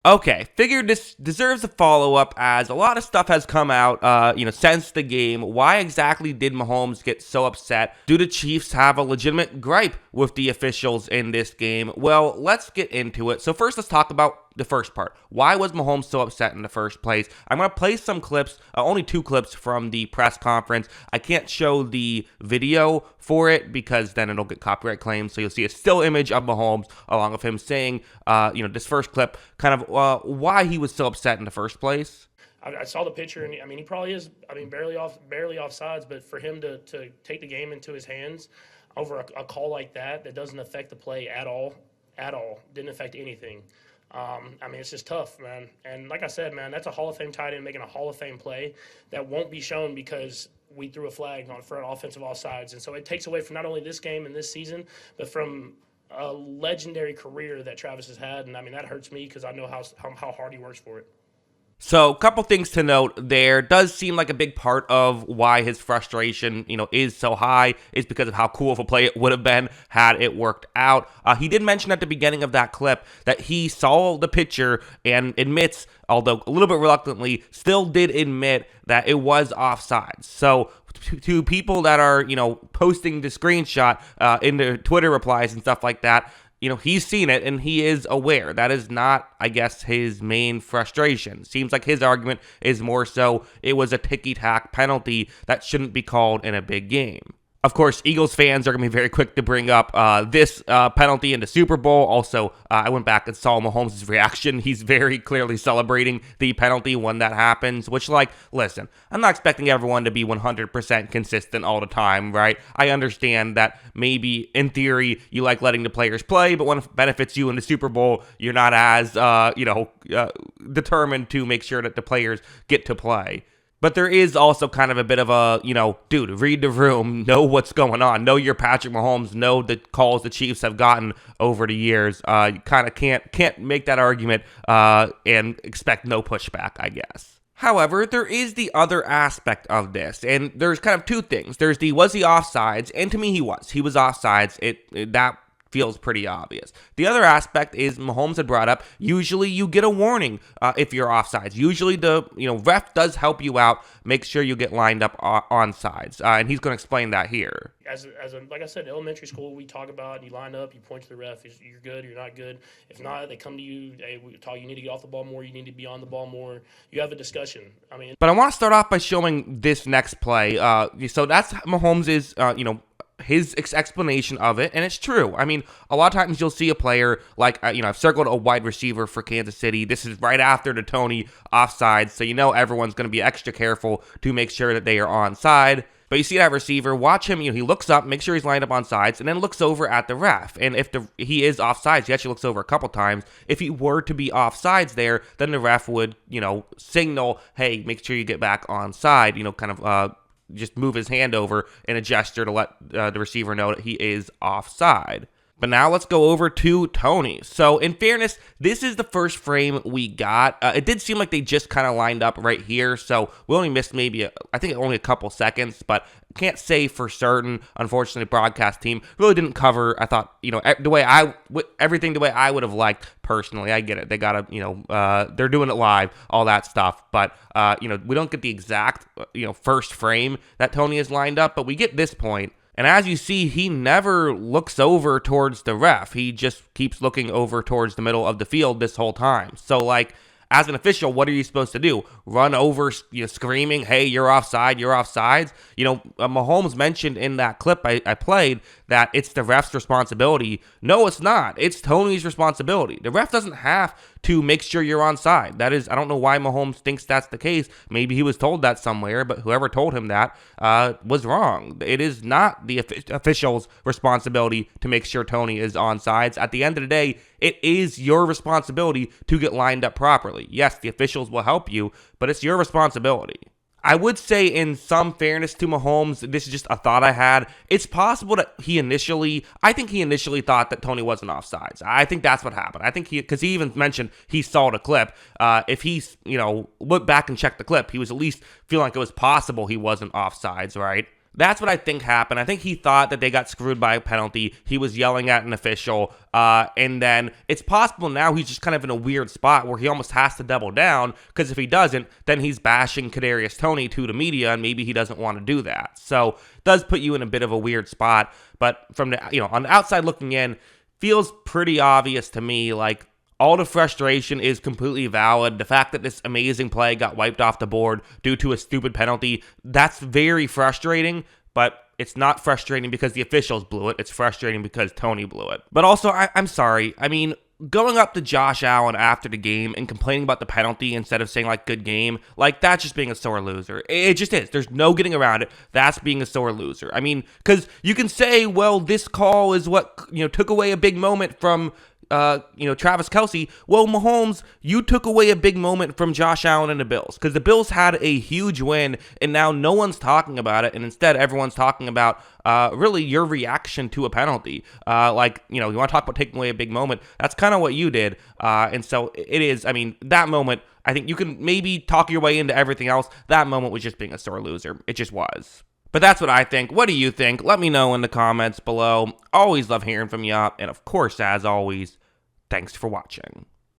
Okay, figured this deserves a follow-up as a lot of stuff has come out, since the game. Why exactly did Mahomes get so upset? Do the Chiefs have a legitimate gripe with the officials in this game? Well, let's get into it. So first, let's talk about the first part. Why was Mahomes so upset in the first place? I'm going to play some clips, only 2 clips from the press conference. I can't show the video for it because then it'll get copyright claims. So you'll see a still image of Mahomes along with him saying, this first clip, kind of why he was so upset in the first place. I saw the picture, and he probably is. Barely off sides, but for him to take the game into his hands over a call like that doesn't affect the play at all, didn't affect anything. It's just tough, man. And like I said, man, that's a Hall of Fame tight end making a Hall of Fame play that won't be shown because we threw a flag for an offensive offsides. And so it takes away from not only this game and this season, but from a legendary career that Travis has had. And that hurts me because I know how hard he works for it. So, a couple things to note there. Does seem like a big part of why his frustration, is so high is because of how cool of a play it would have been had it worked out. He did mention at the beginning of that clip that he saw the picture and admits, although a little bit reluctantly, still did admit that it was offsides. So, to people that are, posting the screenshot in their Twitter replies and stuff like that, he's seen it and he is aware. That is not, I guess, his main frustration. Seems like his argument is more so it was a ticky-tack penalty that shouldn't be called in a big game. Of course, Eagles fans are going to be very quick to bring up this penalty in the Super Bowl. Also, I went back and saw Mahomes' reaction. He's very clearly celebrating the penalty when that happens, which, listen, I'm not expecting everyone to be 100% consistent all the time, right? I understand that maybe, in theory, you like letting the players play, but when it benefits you in the Super Bowl, you're not as, determined to make sure that the players get to play. But there is also kind of a bit of a, dude, read the room, know what's going on, know you're Patrick Mahomes, know the calls the Chiefs have gotten over the years. You kind of can't make that argument and expect no pushback, I guess. However, there is the other aspect of this, and there's kind of 2 things. There's was he offsides? And to me, he was. He was offsides. That feels pretty obvious. The other aspect is Mahomes had brought up, usually you get a warning if you're offsides. Usually the ref does help you out, make sure you get lined up on sides. And he's going to explain that here. Like I said, elementary school, we talk about, you line up, you point to the ref, you're good, you're not good. If not, they come to you, hey, you need to get off the ball more, you need to be on the ball more. You have a discussion. But I want to start off by showing this next play. So that's Mahomes' his explanation of it, and it's true. A lot of times you'll see a player like, I've circled a wide receiver for Kansas City. This is right after the Tony offside, so everyone's going to be extra careful to make sure that they are onside. But you see that receiver, watch him, he looks up, make sure he's lined up on sides, and then looks over at the ref. And if he is offsides, he actually looks over a couple times. If he were to be offsides there, then the ref would, signal, hey, make sure you get back onside, just move his hand over in a gesture to let the receiver know that he is offside. But now let's go over to Tony. So in fairness, this is the first frame we got. It did seem like they just kind of lined up right here. So we only missed I think only a couple seconds, but can't say for certain. Unfortunately, the broadcast team really didn't cover, I thought, everything the way I would have liked personally. I get it. They got to, they're doing it live, all that stuff. But, we don't get the exact, first frame that Tony is lined up, but we get this point. And as you see, he never looks over towards the ref. He just keeps looking over towards the middle of the field this whole time. So, as an official, what are you supposed to do? Run over, screaming, hey, you're offside, you're offsides? Mahomes mentioned in that clip I played that it's the ref's responsibility. No, it's not. It's Tony's responsibility. The ref doesn't have to make sure you're onside. That is, I don't know why Mahomes thinks that's the case. Maybe he was told that somewhere, but whoever told him that was wrong. It is not the official's responsibility to make sure Tony is onsides. At the end of the day, it is your responsibility to get lined up properly. Yes, the officials will help you, but it's your responsibility. I would say, in some fairness to Mahomes, this is just a thought I had. It's possible that I think he initially thought that Tony wasn't offsides. I think that's what happened. I think because he even mentioned he saw the clip. If he's, looked back and checked the clip, he was at least feeling like it was possible he wasn't offsides, right? That's what I think happened. I think he thought that they got screwed by a penalty. He was yelling at an official. And then it's possible now he's just kind of in a weird spot where he almost has to double down, because if he doesn't, then he's bashing Kadarius Toney to the media, and maybe he doesn't want to do that. So it does put you in a bit of a weird spot. But from the, on the outside looking in, feels pretty obvious to me, like, all the frustration is completely valid. The fact that this amazing play got wiped off the board due to a stupid penalty, that's very frustrating, but it's not frustrating because the officials blew it. It's frustrating because Toney blew it. But also, I'm sorry. I mean, going up to Josh Allen after the game and complaining about the penalty instead of saying, like, good game, like, that's just being a sore loser. It just is. There's no getting around it. That's being a sore loser. I mean, because you can say, well, this call is what, took away a big moment from Travis Kelce. Well, Mahomes, you took away a big moment from Josh Allen and the Bills, because the Bills had a huge win, and now no one's talking about it, and instead everyone's talking about really your reaction to a penalty. You want to talk about taking away a big moment. That's kind of what you did, and so it is. I mean, that moment, I think you can maybe talk your way into everything else. That moment was just being a sore loser. It just was. But that's what I think. What do you think? Let me know in the comments below. Always love hearing from you. And of course, as always, thanks for watching.